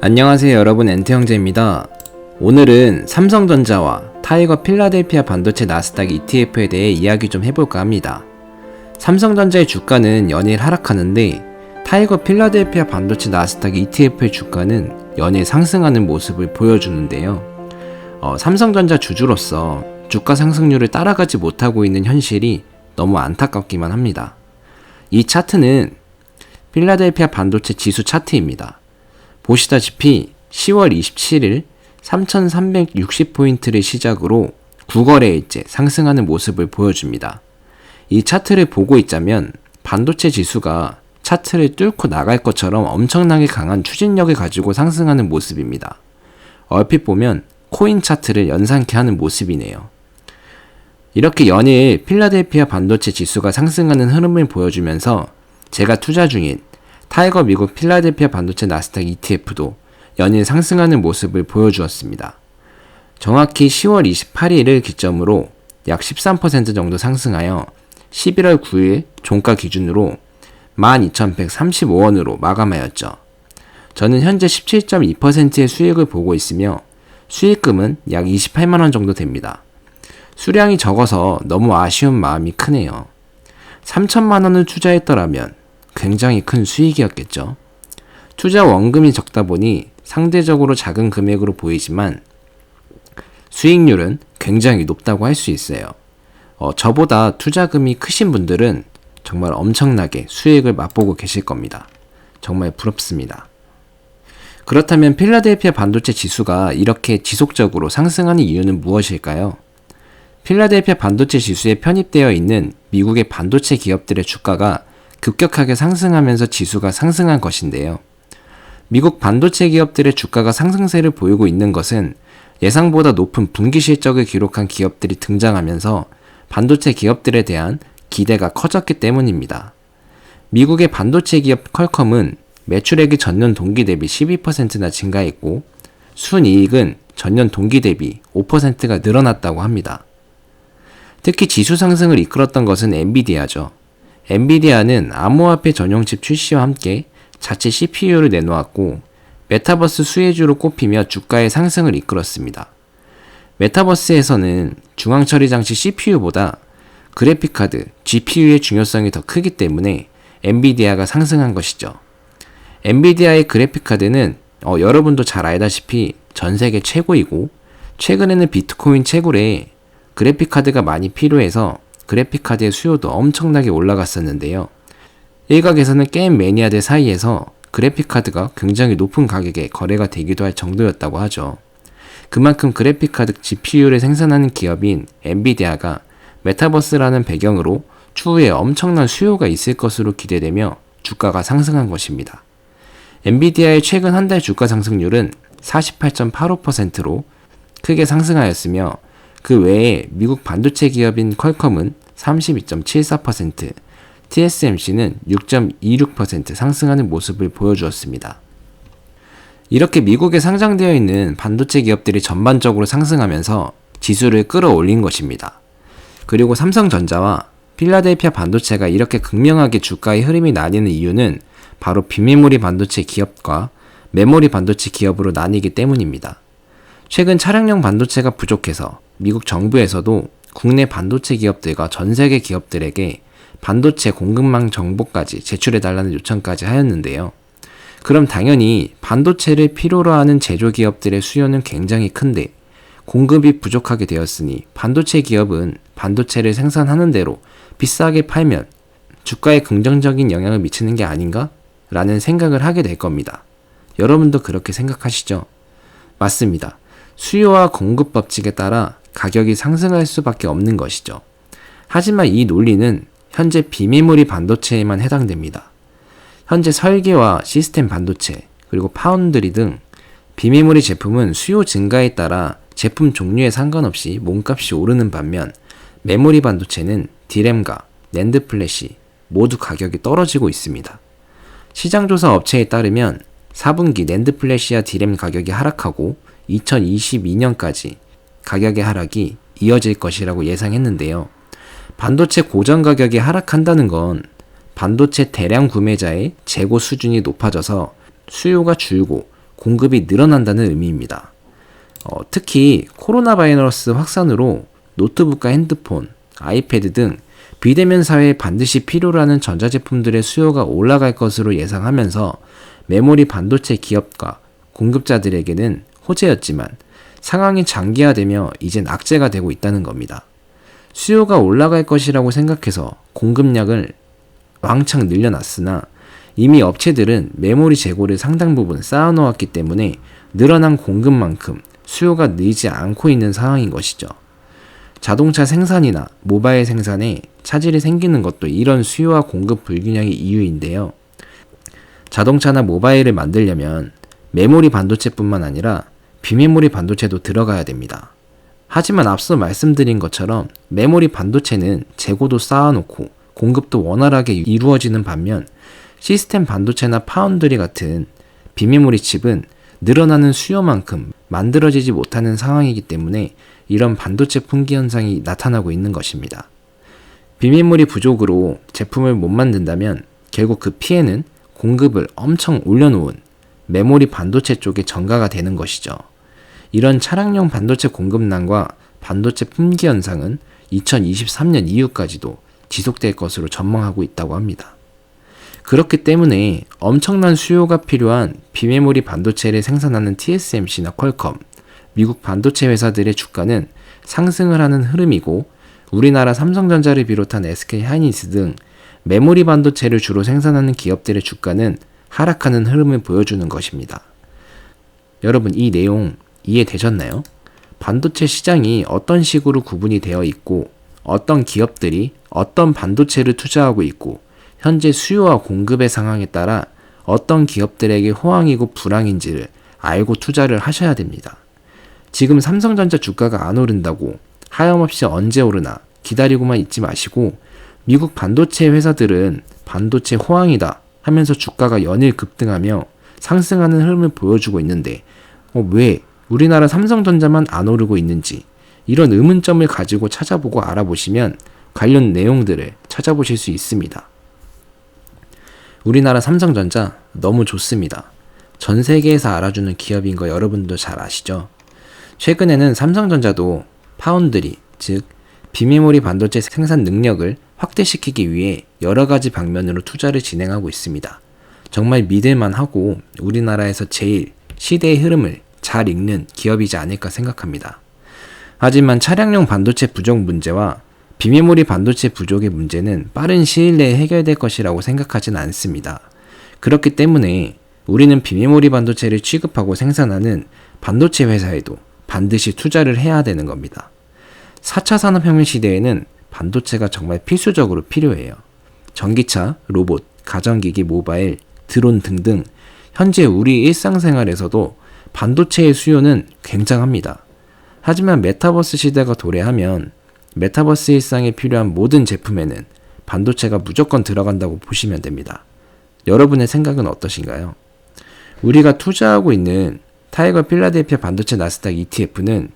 안녕하세요 여러분, 엔트형제입니다. 오늘은 삼성전자와 타이거 필라델피아 반도체 나스닥 ETF에 대해 이야기 좀 해볼까 합니다. 삼성전자의 주가는 연일 하락하는데 타이거 필라델피아 반도체 나스닥 ETF의 주가는 연일 상승하는 모습을 보여주는데요. 삼성전자 주주로서 주가 상승률을 따라가지 못하고 있는 현실이 너무 안타깝기만 합니다. 이 차트는 필라델피아 반도체 지수 차트입니다. 보시다시피 10월 27일 3360포인트를 시작으로 9거래일째 상승하는 모습을 보여줍니다. 이 차트를 보고 있자면 반도체 지수가 차트를 뚫고 나갈 것처럼 엄청나게 강한 추진력을 가지고 상승하는 모습입니다. 얼핏 보면 코인 차트를 연상케 하는 모습이네요. 이렇게 연일 필라델피아 반도체 지수가 상승하는 흐름을 보여주면서 제가 투자 중인 타이거 미국 필라델피아 반도체 나스닥 ETF도 연일 상승하는 모습을 보여주었습니다. 정확히 10월 28일을 기점으로 약 13% 정도 상승하여 11월 9일 종가 기준으로 12,135원으로 마감하였죠. 저는 현재 17.2%의 수익을 보고 있으며 수익금은 약 28만원 정도 됩니다. 수량이 적어서 너무 아쉬운 마음이 크네요. 3천만원을 투자했더라면 굉장히 큰 수익이었겠죠. 투자 원금이 적다 보니 상대적으로 작은 금액으로 보이지만 수익률은 굉장히 높다고 할 수 있어요. 저보다 투자금이 크신 분들은 정말 엄청나게 수익을 맛보고 계실 겁니다. 정말 부럽습니다. 그렇다면 필라델피아 반도체 지수가 이렇게 지속적으로 상승하는 이유는 무엇일까요? 필라델피아 반도체 지수에 편입되어 있는 미국의 반도체 기업들의 주가가 급격하게 상승하면서 지수가 상승한 것인데요. 미국 반도체 기업들의 주가가 상승세를 보이고 있는 것은 예상보다 높은 분기 실적을 기록한 기업들이 등장하면서 반도체 기업들에 대한 기대가 커졌기 때문입니다. 미국의 반도체 기업 퀄컴은 매출액이 전년 동기 대비 12%나 증가했고 순이익은 전년 동기 대비 5%가 늘어났다고 합니다. 특히 지수 상승을 이끌었던 것은 엔비디아죠. 엔비디아는 암호화폐 전용칩 출시와 함께 자체 CPU를 내놓았고 메타버스 수혜주로 꼽히며 주가의 상승을 이끌었습니다. 메타버스에서는 중앙처리 장치 CPU보다 그래픽카드 GPU의 중요성이 더 크기 때문에 엔비디아가 상승한 것이죠. 엔비디아의 그래픽카드는 여러분도 잘 알다시피 전세계 최고이고 최근에는 비트코인 채굴에 그래픽카드가 많이 필요해서 그래픽카드의 수요도 엄청나게 올라갔었는데요. 일각에서는 게임 매니아들 사이에서 그래픽카드가 굉장히 높은 가격에 거래가 되기도 할 정도였다고 하죠. 그만큼 그래픽카드 GPU를 생산하는 기업인 엔비디아가 메타버스라는 배경으로 추후에 엄청난 수요가 있을 것으로 기대되며 주가가 상승한 것입니다. 엔비디아의 최근 한 달 주가 상승률은 48.85%로 크게 상승하였으며 그 외에 미국 반도체 기업인 퀄컴은 32.74%, TSMC는 6.26% 상승하는 모습을 보여주었습니다. 이렇게 미국에 상장되어 있는 반도체 기업들이 전반적으로 상승하면서 지수를 끌어올린 것입니다. 그리고 삼성전자와 필라델피아 반도체가 이렇게 극명하게 주가의 흐름이 나뉘는 이유는 바로 비메모리 반도체 기업과 메모리 반도체 기업으로 나뉘기 때문입니다. 최근 차량용 반도체가 부족해서 미국 정부에서도 국내 반도체 기업들과 전 세계 기업들에게 반도체 공급망 정보까지 제출해달라는 요청까지 하였는데요. 그럼 당연히 반도체를 필요로 하는 제조기업들의 수요는 굉장히 큰데 공급이 부족하게 되었으니 반도체 기업은 반도체를 생산하는 대로 비싸게 팔면 주가에 긍정적인 영향을 미치는 게 아닌가? 라는 생각을 하게 될 겁니다. 여러분도 그렇게 생각하시죠? 맞습니다. 수요와 공급 법칙에 따라 가격이 상승할 수밖에 없는 것이죠. 하지만 이 논리는 현재 비메모리 반도체에만 해당됩니다. 현재 설계와 시스템 반도체, 그리고 파운드리 등 비메모리 제품은 수요 증가에 따라 제품 종류에 상관없이 몸값이 오르는 반면 메모리 반도체는 디램과 낸드 플래시 모두 가격이 떨어지고 있습니다. 시장조사 업체에 따르면 4분기 낸드 플래시와 디램 가격이 하락하고 2022년까지 가격의 하락이 이어질 것이라고 예상했는데요. 반도체 고전 가격이 하락한다는 건 반도체 대량 구매자의 재고 수준이 높아져서 수요가 줄고 공급이 늘어난다는 의미입니다. 특히 코로나 바이러스 확산으로 노트북과 핸드폰, 아이패드 등 비대면 사회에 반드시 필요로 하는 전자제품들의 수요가 올라갈 것으로 예상하면서 메모리 반도체 기업과 공급자들에게는 호재였지만 상황이 장기화되며 이젠 악재가 되고 있다는 겁니다. 수요가 올라갈 것이라고 생각해서 공급량을 왕창 늘려놨으나 이미 업체들은 메모리 재고를 상당 부분 쌓아놓았기 때문에 늘어난 공급만큼 수요가 늘지 않고 있는 상황인 것이죠. 자동차 생산이나 모바일 생산에 차질이 생기는 것도 이런 수요와 공급 불균형의 이유인데요. 자동차나 모바일을 만들려면 메모리 반도체뿐만 아니라 비메모리 반도체도 들어가야 됩니다. 하지만 앞서 말씀드린 것처럼 메모리 반도체는 재고도 쌓아놓고 공급도 원활하게 이루어지는 반면 시스템 반도체나 파운드리 같은 비메모리 칩은 늘어나는 수요만큼 만들어지지 못하는 상황이기 때문에 이런 반도체 품귀 현상이 나타나고 있는 것입니다. 비메모리 부족으로 제품을 못 만든다면 결국 그 피해는 공급을 엄청 올려놓은 메모리 반도체 쪽에 전가가 되는 것이죠. 이런 차량용 반도체 공급난과 반도체 품귀 현상은 2023년 이후까지도 지속될 것으로 전망하고 있다고 합니다. 그렇기 때문에 엄청난 수요가 필요한 비메모리 반도체를 생산하는 TSMC나 퀄컴, 미국 반도체 회사들의 주가는 상승을 하는 흐름이고 우리나라 삼성전자를 비롯한 SK하이닉스 등 메모리 반도체를 주로 생산하는 기업들의 주가는 하락하는 흐름을 보여주는 것입니다. 여러분, 이 내용 이해되셨나요? 반도체 시장이 어떤 식으로 구분이 되어 있고 어떤 기업들이 어떤 반도체를 투자하고 있고 현재 수요와 공급의 상황에 따라 어떤 기업들에게 호황이고 불황인지를 알고 투자를 하셔야 됩니다. 지금 삼성전자 주가가 안 오른다고 하염없이 언제 오르나 기다리고만 있지 마시고 미국 반도체 회사들은 반도체 호황이다 하면서 주가가 연일 급등하며 상승하는 흐름을 보여주고 있는데 왜 우리나라 삼성전자만 안 오르고 있는지 이런 의문점을 가지고 찾아보고 알아보시면 관련 내용들을 찾아보실 수 있습니다. 우리나라 삼성전자 너무 좋습니다. 전 세계에서 알아주는 기업인 거 여러분도 잘 아시죠? 최근에는 삼성전자도 파운드리, 즉 비메모리 반도체 생산 능력을 확대시키기 위해 여러 가지 방면으로 투자를 진행하고 있습니다. 정말 믿을만 하고 우리나라에서 제일 시대의 흐름을 잘 읽는 기업이지 않을까 생각합니다. 하지만 차량용 반도체 부족 문제와 비메모리 반도체 부족의 문제는 빠른 시일 내에 해결될 것이라고 생각하진 않습니다. 그렇기 때문에 우리는 비메모리 반도체를 취급하고 생산하는 반도체 회사에도 반드시 투자를 해야 되는 겁니다. 4차 산업혁명 시대에는 반도체가 정말 필수적으로 필요해요. 전기차, 로봇, 가전기기, 모바일, 드론 등등 현재 우리 일상생활에서도 반도체의 수요는 굉장합니다. 하지만 메타버스 시대가 도래하면 메타버스 일상에 필요한 모든 제품에는 반도체가 무조건 들어간다고 보시면 됩니다. 여러분의 생각은 어떠신가요? 우리가 투자하고 있는 타이거 필라델피아 반도체 나스닥 ETF는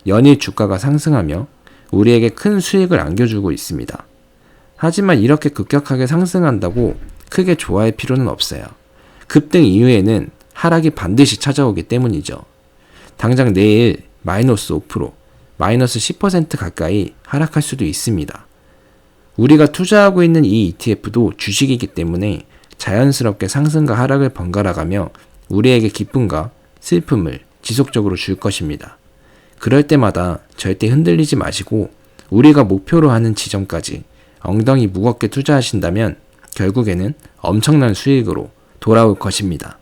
연일 주가가 상승하며 우리에게 큰 수익을 안겨주고 있습니다. 하지만 이렇게 급격하게 상승한다고 크게 좋아할 필요는 없어요. 급등 이후에는 하락이 반드시 찾아오기 때문이죠. 당장 내일 마이너스 5%, 마이너스 10% 가까이 하락할 수도 있습니다. 우리가 투자하고 있는 이 ETF도 주식이기 때문에 자연스럽게 상승과 하락을 번갈아가며 우리에게 기쁨과 슬픔을 지속적으로 줄 것입니다. 그럴 때마다 절대 흔들리지 마시고 우리가 목표로 하는 지점까지 엉덩이 무겁게 투자하신다면 결국에는 엄청난 수익으로 돌아올 것입니다.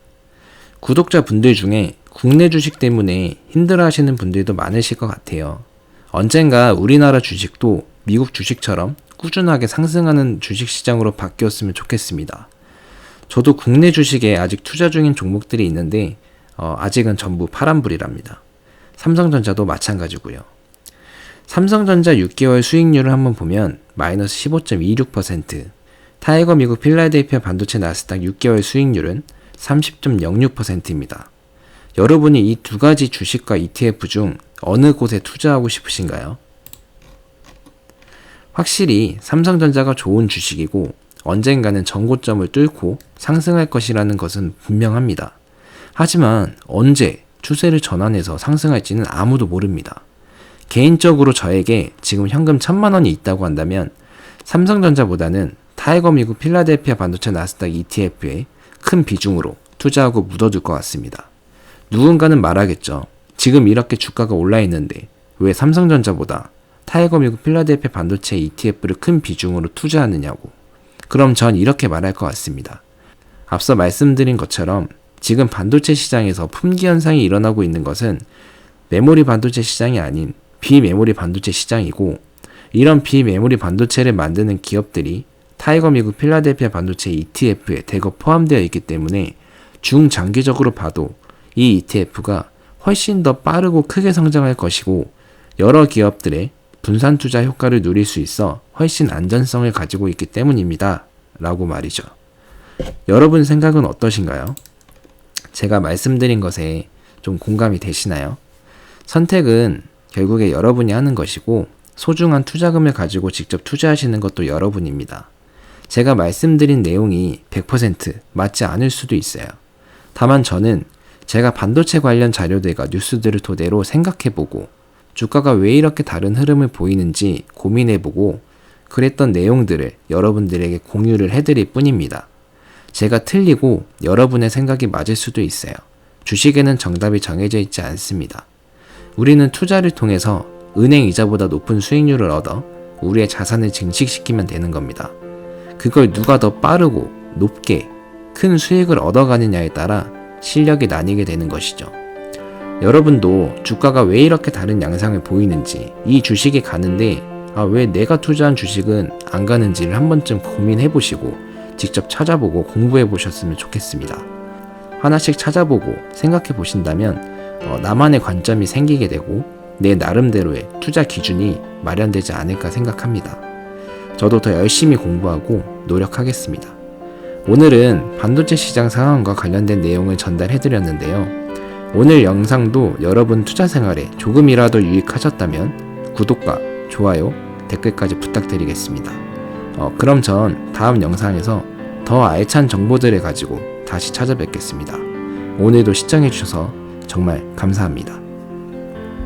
구독자분들 중에 국내 주식 때문에 힘들어하시는 분들도 많으실 것 같아요. 언젠가 우리나라 주식도 미국 주식처럼 꾸준하게 상승하는 주식시장으로 바뀌었으면 좋겠습니다. 저도 국내 주식에 아직 투자 중인 종목들이 있는데 아직은 전부 파란불이랍니다. 삼성전자도 마찬가지고요. 삼성전자 6개월 수익률을 한번 보면 마이너스 15.26%, 타이거 미국 필라델피아 반도체 나스닥 6개월 수익률은 30.06%입니다. 여러분이 이 두 가지 주식과 ETF 중 어느 곳에 투자하고 싶으신가요? 확실히 삼성전자가 좋은 주식이고 언젠가는 전고점을 뚫고 상승할 것이라는 것은 분명합니다. 하지만 언제 추세를 전환해서 상승할지는 아무도 모릅니다. 개인적으로 저에게 지금 현금 1000만원이 있다고 한다면 삼성전자보다는 타이거 미국 필라델피아 반도체 나스닥 ETF에 큰 비중으로 투자하고 묻어둘 것 같습니다. 누군가는 말하겠죠. 지금 이렇게 주가가 올라 있는데 왜 삼성전자보다 타이거 미국 필라델피아 반도체 ETF를 큰 비중으로 투자하느냐고. 그럼 전 이렇게 말할 것 같습니다. 앞서 말씀드린 것처럼 지금 반도체 시장에서 품귀 현상이 일어나고 있는 것은 메모리 반도체 시장이 아닌 비메모리 반도체 시장이고, 이런 비메모리 반도체를 만드는 기업들이 타이거 미국 필라델피아 반도체 ETF에 대거 포함되어 있기 때문에 중장기적으로 봐도 이 ETF가 훨씬 더 빠르고 크게 성장할 것이고, 여러 기업들의 분산 투자 효과를 누릴 수 있어 훨씬 안전성을 가지고 있기 때문입니다. 라고 말이죠. 여러분 생각은 어떠신가요? 제가 말씀드린 것에 좀 공감이 되시나요? 선택은 결국에 여러분이 하는 것이고, 소중한 투자금을 가지고 직접 투자하시는 것도 여러분입니다. 제가 말씀드린 내용이 100% 맞지 않을 수도 있어요. 다만 저는 제가 반도체 관련 자료들과 뉴스들을 토대로 생각해보고, 주가가 왜 이렇게 다른 흐름을 보이는지 고민해보고, 그랬던 내용들을 여러분들에게 공유를 해드릴 뿐입니다. 제가 틀리고 여러분의 생각이 맞을 수도 있어요. 주식에는 정답이 정해져 있지 않습니다. 우리는 투자를 통해서 은행 이자보다 높은 수익률을 얻어 우리의 자산을 증식시키면 되는 겁니다. 그걸 누가 더 빠르고 높게 큰 수익을 얻어가느냐에 따라 실력이 나뉘게 되는 것이죠. 여러분도 주가가 왜 이렇게 다른 양상을 보이는지, 이 주식이 가는데 왜 내가 투자한 주식은 안 가는지를 한 번쯤 고민해보시고 직접 찾아보고 공부해보셨으면 좋겠습니다. 하나씩 찾아보고 생각해보신다면 나만의 관점이 생기게 되고 내 나름대로의 투자 기준이 마련되지 않을까 생각합니다. 저도 더 열심히 공부하고 노력하겠습니다. 오늘은 반도체 시장 상황과 관련된 내용을 전달해드렸는데요. 오늘 영상도 여러분 투자 생활에 조금이라도 유익하셨다면 구독과 좋아요, 댓글까지 부탁드리겠습니다. 그럼 전 다음 영상에서 더 알찬 정보들을 가지고 다시 찾아뵙겠습니다. 오늘도 시청해주셔서 정말 감사합니다.